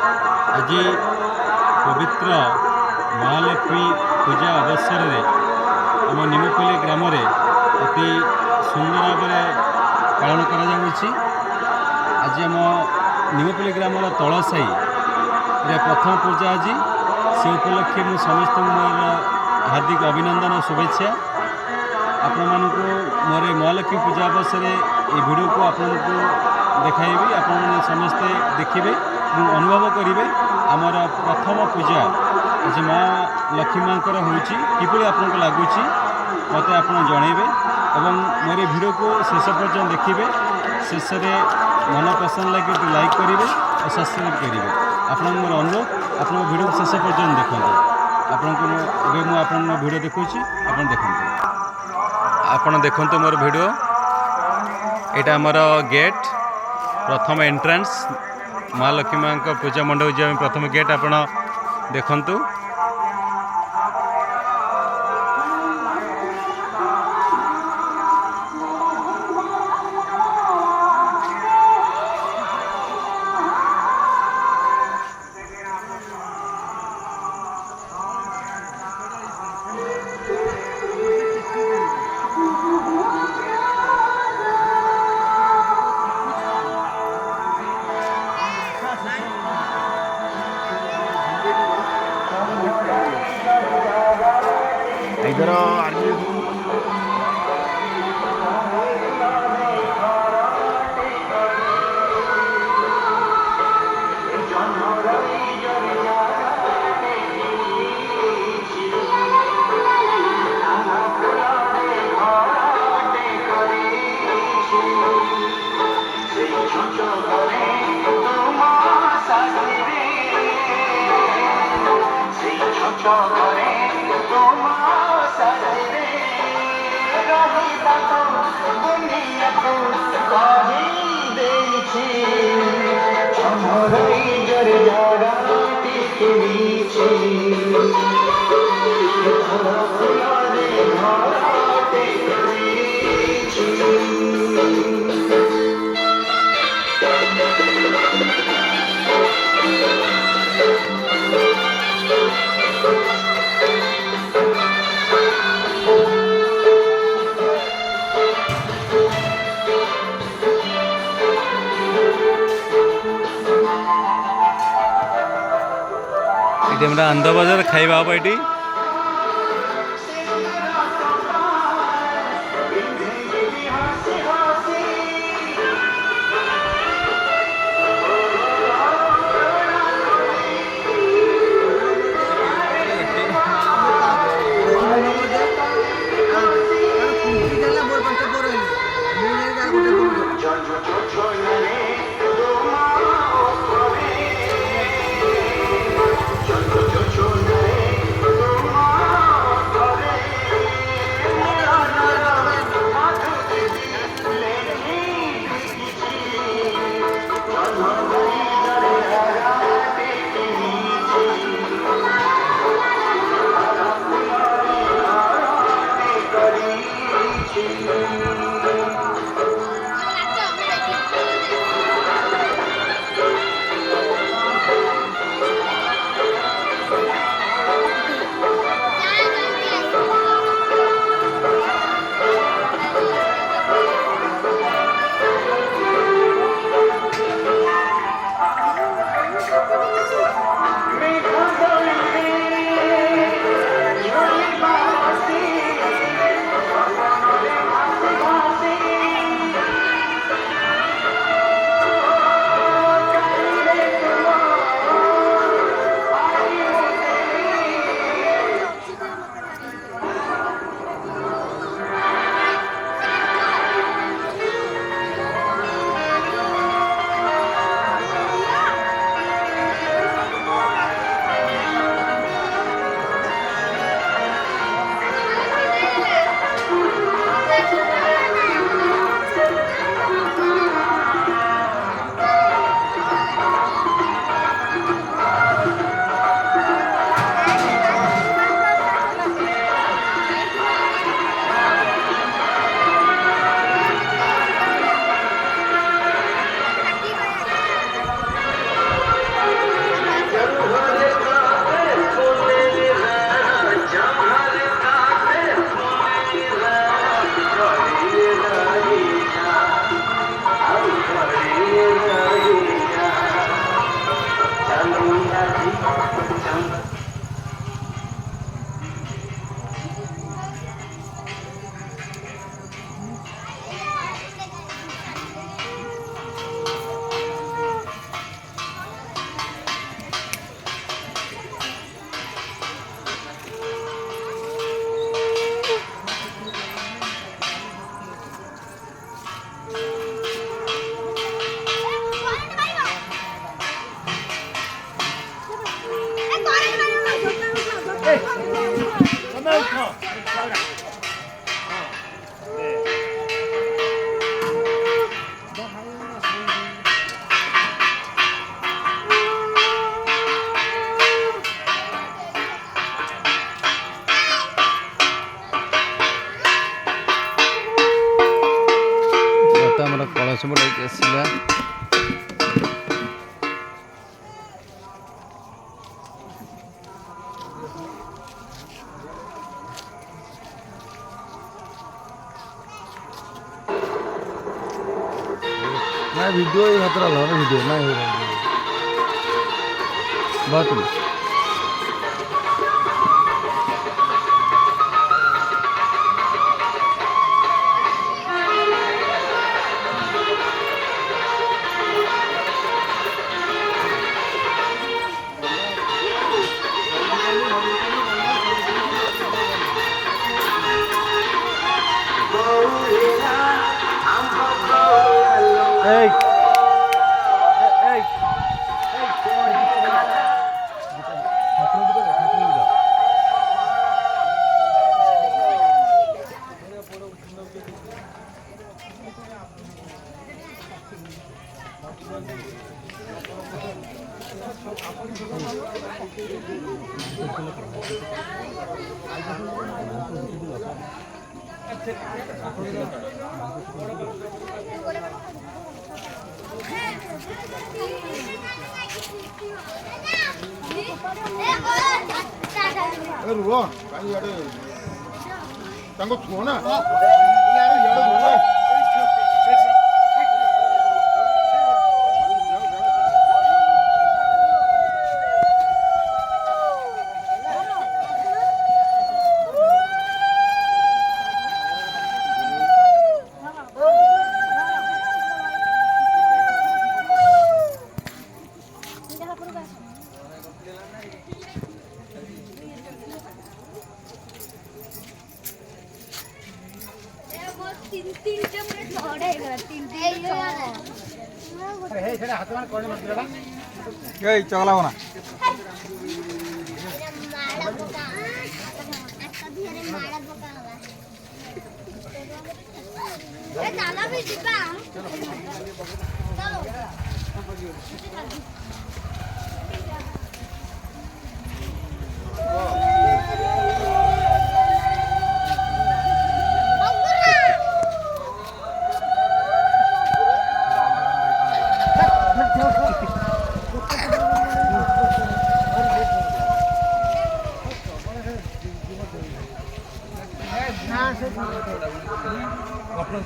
आज पवित्र महालक्ष्मी पूजा अवसर में आम निमपल्ली ग्राम अति सुंदर भाव पालन कर आज आम निमपल्ली ग्राम तल साई प्रथम पूजा आज से उपलक्षे मुझे समस्त मोर हार्दिक अभिनंदन और शुभेच्छा। आपण मानक मोर महालक्ष्मी पूजा अवसर ये वीडियो को आपन को देखाइबी आपण समस्ते देखिए अनुभव करेंगे आमर प्रथम पूजा आज माँ लक्ष्मी माँ किपरि आपको लगुच मत आप जनइबे और मोर वीडियो को शेष पर्यटन देखिए शेष में मन पसंद लगे तो लाइक करेंगे और सब्सक्राइब करेंगे आप मोर अनुरोध आप वीडियो को शेष पर्यटन देखते आपन वीडियो देखुची आपन देखते आपन देखते मोर वीडियो यहाँ आमर गेट प्रथम एंट्रेंस माँ लक्ष्मी माँ का पूजा मंडप जी प्रथम गेट आपन देखंतु। इधर ये आंध बाजार खाइबा हम ये ভিডিও এই হাতরা ভালো ভিডিও নাই হয়ে গেল বাত এই এই रुको काही याडे तांगो छो ना याडे रुको तीन मिनिट थोडे तीन अरे हे छडा हातमान कोण म्हटलेला এই চগলাবো না माळा बघा आता भिरे माळा बघा ए झाला मी जिबा आपण